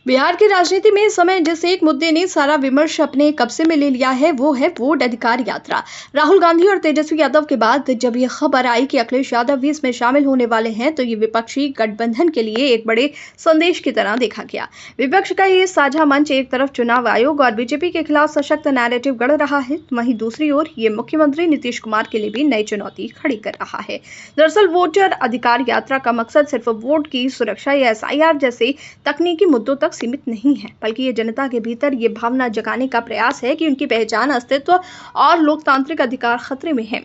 बिहार की राजनीति में इस समय जिस एक मुद्दे ने सारा विमर्श अपने कब्जे में ले लिया है वो है वोट अधिकार यात्रा। राहुल गांधी और तेजस्वी यादव के बाद जब ये खबर आई कि अखिलेश यादव भी इसमें शामिल होने वाले हैं तो ये विपक्षी गठबंधन के लिए एक बड़े संदेश की तरह देखा गया। विपक्ष का ये साझा मंच एक तरफ चुनाव आयोग और बीजेपी के खिलाफ सशक्त नैरेटिव गढ़ रहा है, वहीं दूसरी ओर ये मुख्यमंत्री नीतीश कुमार के लिए भी नई चुनौती खड़ी कर रहा है। दरअसल वोटर अधिकार यात्रा का मकसद सिर्फ वोट की सुरक्षा या SIR जैसे तकनीकी मुद्दों तक सीमित नहीं है, बल्कि ये जनता के भीतर ये भावना जगाने का प्रयास है कि उनकी पहचान, अस्तित्व और लोकतांत्रिक अधिकार खतरे में है।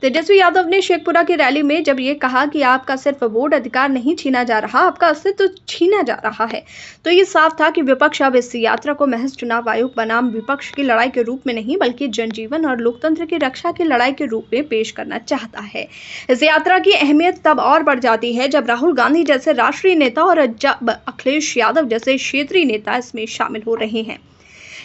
तेजस्वी यादव ने शेखपुरा की रैली में जब ये कहा कि आपका सिर्फ वोट अधिकार नहीं छीना जा रहा, आपका अस्तित्व छीना जा रहा है, तो ये साफ था कि विपक्ष अब इस यात्रा को महज चुनाव आयोग बनाम विपक्ष की लड़ाई के रूप में नहीं बल्कि जनजीवन और लोकतंत्र की रक्षा की लड़ाई के रूप में पेश करना चाहता है। इस यात्रा की अहमियत तब और बढ़ जाती है जब राहुल गांधी जैसे राष्ट्रीय नेता और जब अखिलेश यादव जैसे क्षेत्रीय नेता इसमें शामिल हो रहे हैं।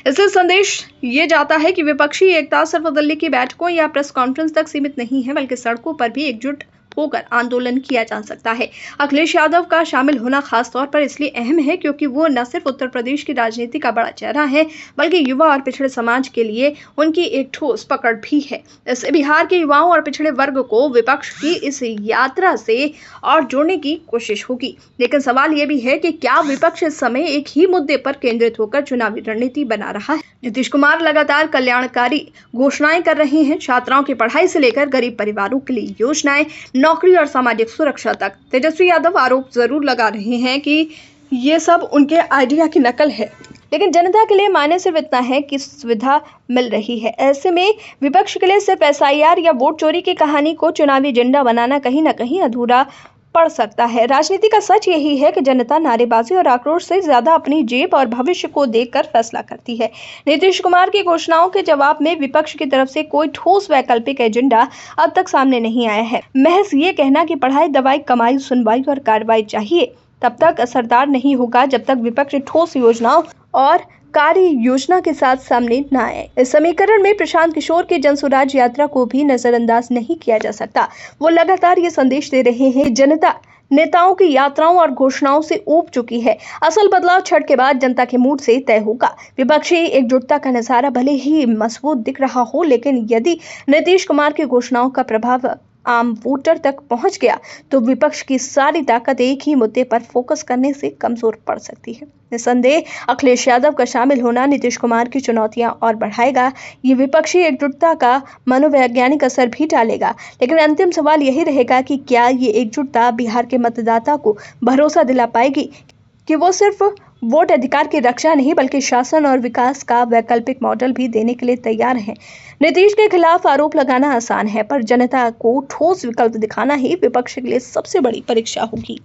इससे संदेश ये जाता है कि विपक्षी एकता सिर्फ दिल्ली की बैठकों या प्रेस कॉन्फ्रेंस तक सीमित नहीं है, बल्कि सड़कों पर भी एकजुट होकर आंदोलन किया जा सकता है। अखिलेश यादव का शामिल होना खास तौर पर इसलिए अहम है क्योंकि वो न सिर्फ उत्तर प्रदेश की राजनीति का बड़ा चेहरा है बल्कि युवा और पिछड़े समाज के लिए उनकी एक ठोस पकड़ भी है। इससे बिहार के युवाओं और पिछड़े वर्ग को विपक्ष की इस यात्रा से और जोड़ने की कोशिश होगी। लेकिन सवाल ये भी है कि क्या विपक्ष इस समय एक ही मुद्दे पर केंद्रित होकर चुनावी रणनीति बना रहा है? नीतीश कुमार लगातार कल्याणकारी घोषणाएं कर रहे हैं, छात्राओं की पढ़ाई से लेकर गरीब परिवारों के लिए योजनाएं, नौकरी और सामाजिक सुरक्षा तक। तेजस्वी यादव आरोप जरूर लगा रहे हैं कि ये सब उनके आइडिया की नकल है, लेकिन जनता के लिए मायने सिर्फ इतना है कि सुविधा मिल रही है। ऐसे में विपक्ष के लिए सिर्फ SIR या वोट चोरी की कहानी को चुनावी एजेंडा बनाना कहीं ना कहीं अधूरा पड़ सकता है। राजनीति का सच यही है कि जनता नारेबाजी और आक्रोश से ज्यादा अपनी जेब और भविष्य को देखकर फैसला करती है। नीतीश कुमार की घोषणाओं के जवाब में विपक्ष की तरफ से कोई ठोस वैकल्पिक एजेंडा अब तक सामने नहीं आया है। महज ये कहना कि पढ़ाई, दवाई, कमाई, सुनवाई और कार्रवाई चाहिए तब तक असरदार नहीं होगा जब तक विपक्ष ठोस योजनाओं और कार्य योजना के साथ सामने न आए। इस समीकरण में प्रशांत किशोर की जनसुराज यात्रा को भी नजरअंदाज नहीं किया जा सकता। वो लगातार ये संदेश दे रहे हैं, जनता नेताओं की यात्राओं और घोषणाओं से ऊब चुकी है। असल बदलाव छठ के बाद जनता के मूड से तय होगा। विपक्षी एकजुटता का नजारा भले ही मजबूत दिख रहा हो, लेकिन यदि नीतीश कुमार की घोषणाओं का प्रभाव आम वोटर तक पहुंच गया तो विपक्ष की सारी ताकत एक ही मुद्दे पर फोकस करने से कमजोर पड़ सकती है। निस्संदेह अखिलेश यादव का शामिल होना नीतीश कुमार की चुनौतियां और बढ़ाएगा। ये विपक्षी एकजुटता का मनोवैज्ञानिक असर भी डालेगा, लेकिन अंतिम सवाल यही रहेगा कि क्या ये एकजुटता बिहार के मतदाता को भरोसा दिला पाएगी कि वो सिर्फ वोट अधिकार की रक्षा नहीं बल्कि शासन और विकास का वैकल्पिक मॉडल भी देने के लिए तैयार हैं। नीतीश के खिलाफ आरोप लगाना आसान है, पर जनता को ठोस विकल्प दिखाना ही विपक्ष के लिए सबसे बड़ी परीक्षा होगी।